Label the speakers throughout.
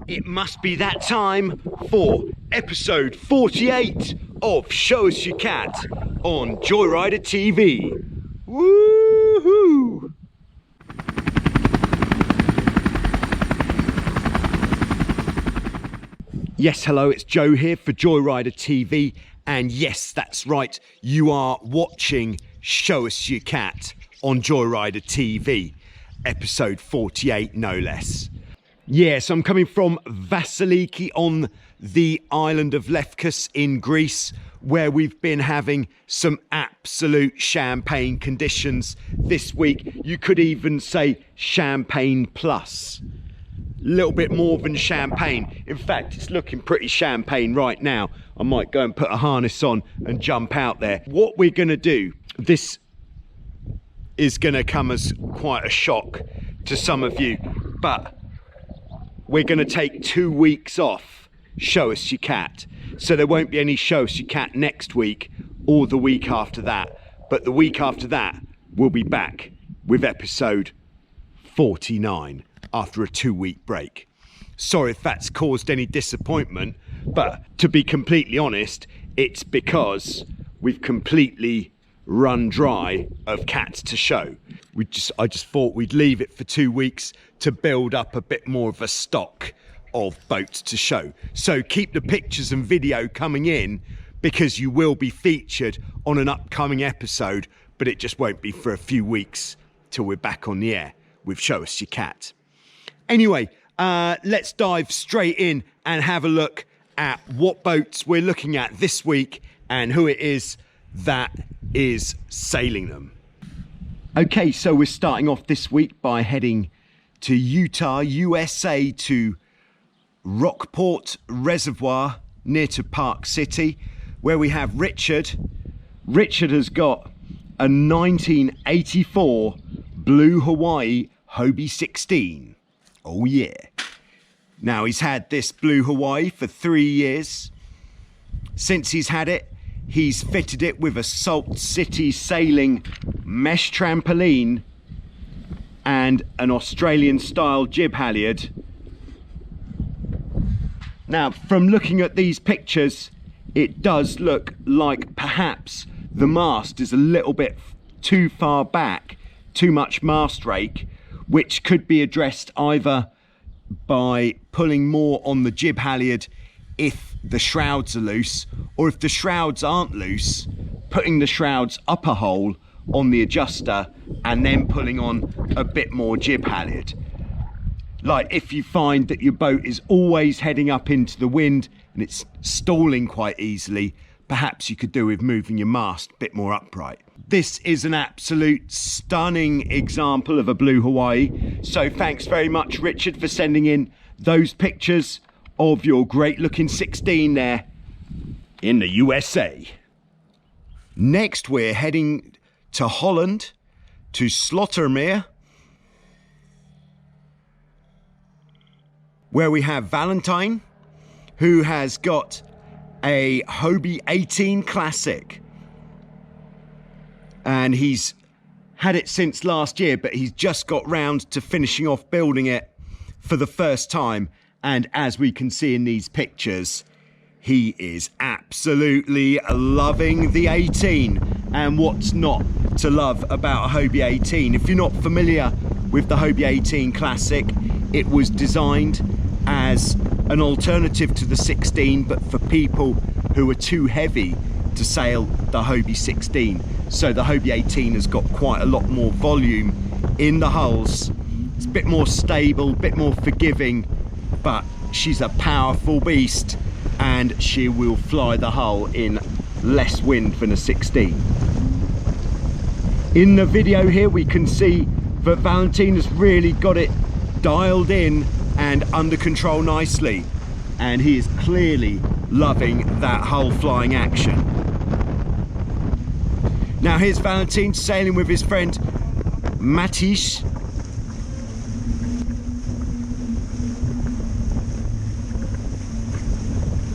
Speaker 1: It must be that time for episode 48 of Show Us Your Cat on Joyrider TV. Woohoo! Yes, hello, it's Joe here for Joyrider TV, and yes, that's right, you are watching Show Us Your Cat on Joyrider TV, episode 48 no less. Yes, I'm coming from Vasiliki on the island of Lefkos in Greece, where we've been having some absolute champagne conditions this week. You could even say champagne plus. A little bit more than champagne. In fact, it's looking pretty champagne right now. I might go and put a harness on and jump out there. What we're going to do, this is going to come as quite a shock to some of you, but we're going to take 2 weeks off Show Us Your Cat. So there won't be any Show Us Your Cat next week or the week after that. But the week after that, we'll be back with episode 49 after a 2-week break. Sorry if that's caused any disappointment, but to be completely honest, it's because we've completely run dry of cats to show. I just thought we'd leave it for 2 weeks to build up a bit more of a stock of boats to show. So keep the pictures and video coming in, because you will be featured on an upcoming episode, but it just won't be for a few weeks till we're back on the air with Show Us Your Cat. Anyway, let's dive straight in and have a look at what boats we're looking at this week and who it is that is sailing them. Okay, so we're starting off this week by heading to Utah, USA, to Rockport Reservoir near to Park City, where we have Richard. Richard has got a 1984 Blue Hawaii Hobie 16. Oh yeah. Now, he's had this Blue Hawaii for 3 years. Since he's had it, he's fitted it with a Salt City sailing mesh trampoline and an Australian style jib halyard. Now, from looking at these pictures, it does look like perhaps the mast is a little bit too far back, too much mast rake, which could be addressed either by pulling more on the jib halyard if the shrouds are loose, or if the shrouds aren't loose, putting the shrouds up a hole on the adjuster and then pulling on a bit more jib halyard. Like if you find that your boat is always heading up into the wind and it's stalling quite easily, perhaps you could do with moving your mast a bit more upright. This is an absolute stunning example of a Blue Hawaii. So thanks very much, Richard, for sending in those pictures of your great looking 16 there in the USA. Next, we're heading to Holland, to Slottermeer, where we have Valentine, who has got a Hobie 18 Classic. And he's had it since last year, but he's just got round to finishing off building it for the first time. And as we can see in these pictures, he is absolutely loving the 18. And what's not to love about a Hobie 18? If you're not familiar with the Hobie 18 Classic, it was designed as an alternative to the 16, but for people who are too heavy to sail the Hobie 16. So the Hobie 18 has got quite a lot more volume in the hulls. It's a bit more stable, a bit more forgiving, but she's a powerful beast and she will fly the hull in less wind than a 16. In the video here we can see that Valentine has really got it dialed in and under control nicely, and he is clearly loving that hull flying action. Now here's Valentine sailing with his friend Matish.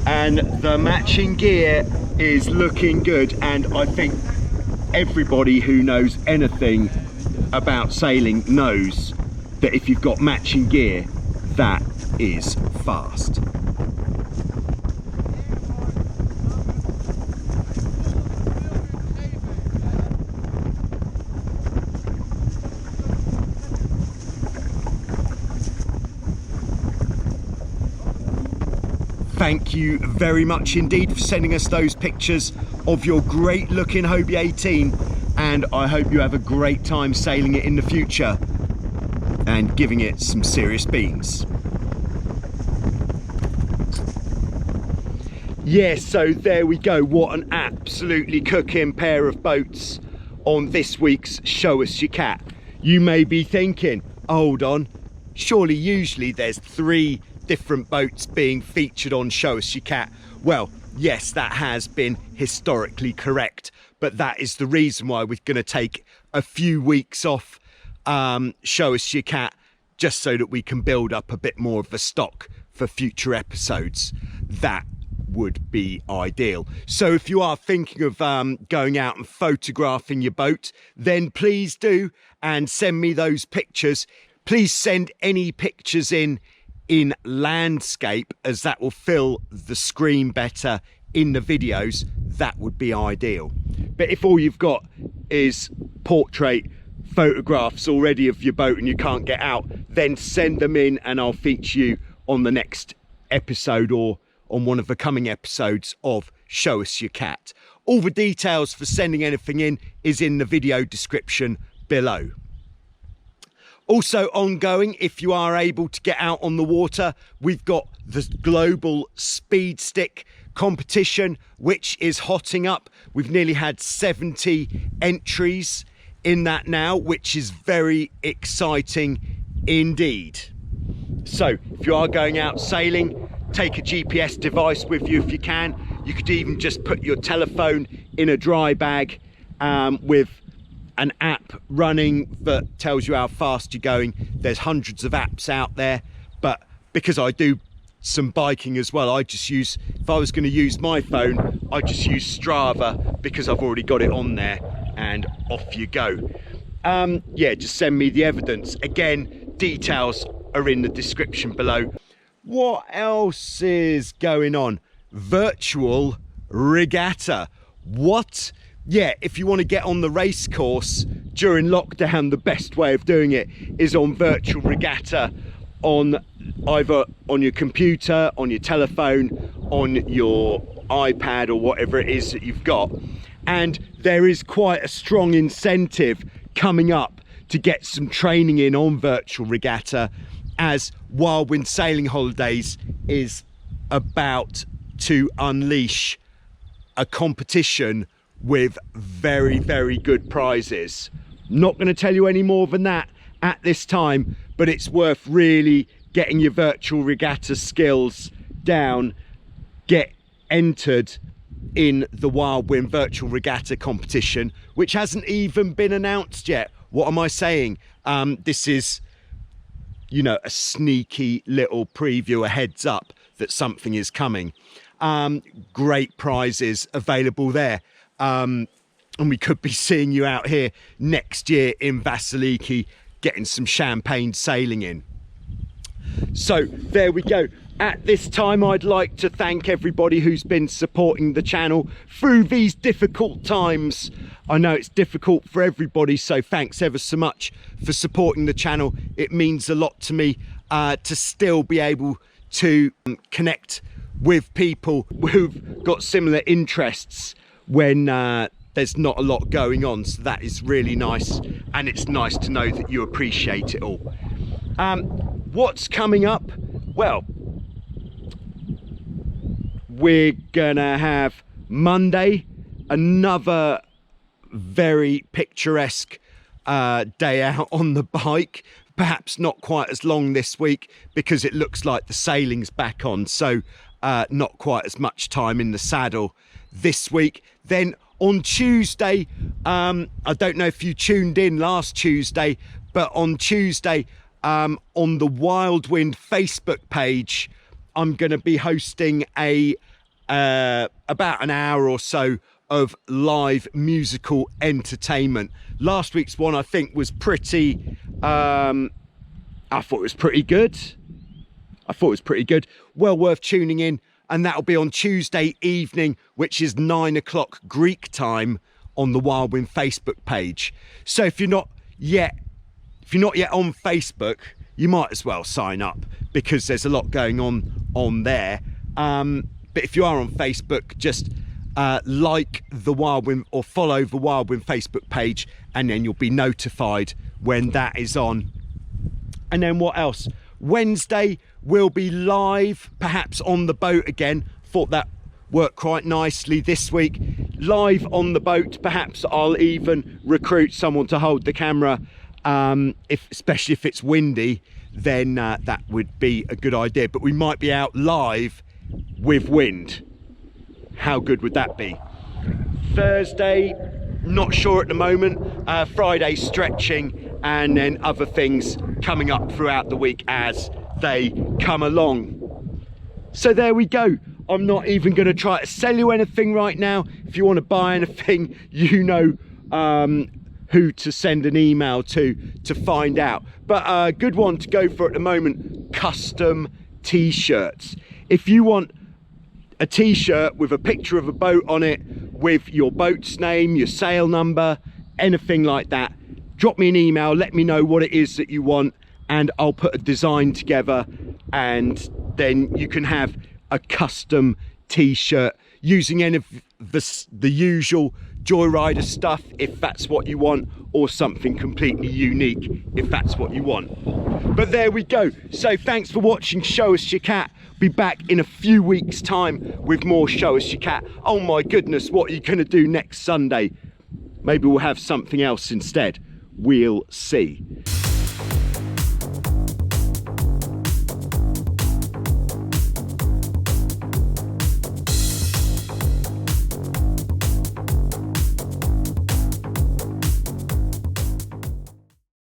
Speaker 1: And the matching gear is looking good, and I think everybody who knows anything about sailing knows that if you've got matching gear, that is fast. Thank you very much indeed for sending us those pictures of your great looking Hobie 18, and I hope you have a great time sailing it in the future and giving it some serious beans. Yeah, so there we go. What an absolutely cooking pair of boats on this week's Show Us Your Cat. You may be thinking, hold on, surely usually there's 3 different boats being featured on Show Us Your Cat. Well, yes, that has been historically correct, but that is the reason why we're going to take a few weeks off Show Us Your Cat, just so that we can build up a bit more of a stock for future episodes. That would be ideal. So if you are thinking of going out and photographing your boat, then please do, and send me those pictures. Please send any pictures in landscape, as that will fill the screen better in the videos. That would be ideal. But if all you've got is portrait photographs already of your boat and you can't get out, then send them in and I'll feature you on the next episode or on one of the coming episodes of Show Us Your Cat. All the details for sending anything in is in the video description below. Also ongoing, if you are able to get out on the water, we've got the global speed stick competition, which is hotting up. We've nearly had 70 entries in that now, which is very exciting indeed. So if you are going out sailing, take a GPS device with you if you can. You could even just put your telephone in a dry bag with an app running that tells you how fast you're going. There's hundreds of apps out there, but because I do some biking as well, I just use, if I was going to use my phone, I just use Strava because I've already got it on there, and off you go. Yeah, just send me the evidence. Again, details are in the description below. What else is going on? Virtual regatta. What? Yeah, if you want to get on the race course during lockdown, the best way of doing it is on virtual regatta, on either on your computer, on your telephone, on your iPad, or whatever it is that you've got. And there is quite a strong incentive coming up to get some training in on virtual regatta, as Wild Wind Sailing Holidays is about to unleash a competition with very, very good prizes. Not going to tell you any more than that at this time, but it's worth really getting your virtual regatta skills down. Get entered in the Wild Wind Virtual Regatta competition, which hasn't even been announced yet. What am I saying? This is, you know, a sneaky little preview, a heads up that something is coming. Great prizes available there. And we could be seeing you out here next year in Vasiliki getting some champagne sailing in. So there we go. At this time, I'd like to thank everybody who's been supporting the channel through these difficult times. I know it's difficult for everybody, so thanks ever so much for supporting the channel. It means a lot to me to still be able to connect with people who've got similar interests when there's not a lot going on. So that is really nice, and it's nice to know that you appreciate it all. What's coming up? Well, we're gonna have Monday, another very picturesque day out on the bike. Perhaps not quite as long this week because it looks like the sailing's back on, so not quite as much time in the saddle this week. Then on Tuesday, I don't know if you tuned in last Tuesday, but on Tuesday on the Wild Wind Facebook page, I'm going to be hosting a about an hour or so of live musical entertainment. Last week's one, I think, was pretty I thought it was pretty good. I thought it was pretty good. Well worth tuning in. And that'll be on Tuesday evening, which is 9 o'clock Greek time on the Wild Wind Facebook page. So if you're not yet on Facebook, you might as well sign up, because there's a lot going on there. But if you are on Facebook, just like the Wild Wind or follow the Wild Wind Facebook page, and then you'll be notified when that is on. And then what else? Wednesday we'll be live, perhaps on the boat again. Thought that worked quite nicely this week. Live on the boat. Perhaps I'll even recruit someone to hold the camera. Especially if it's windy, then that would be a good idea. But we might be out live with wind. How good would that be? Thursday, not sure at the moment. Friday, stretching, and then other things coming up throughout the week as they come along. So there we go. I'm not even going to try to sell you anything right now. If you want to buy anything, you know who to send an email to find out. But a good one to go for at the moment, custom t-shirts. If you want a t-shirt with a picture of a boat on it, with your boat's name, your sail number, anything like that, drop me an email, let me know what it is that you want, and I'll put a design together, and then you can have a custom t-shirt using any of the usual Joyrider stuff if that's what you want, or something completely unique if that's what you want. But there we go. So thanks for watching Show Us Your Cat. Be back in a few weeks time with more Show Us Your Cat. Oh my goodness, what are you going to do next Sunday? Maybe we'll have something else instead. We'll see.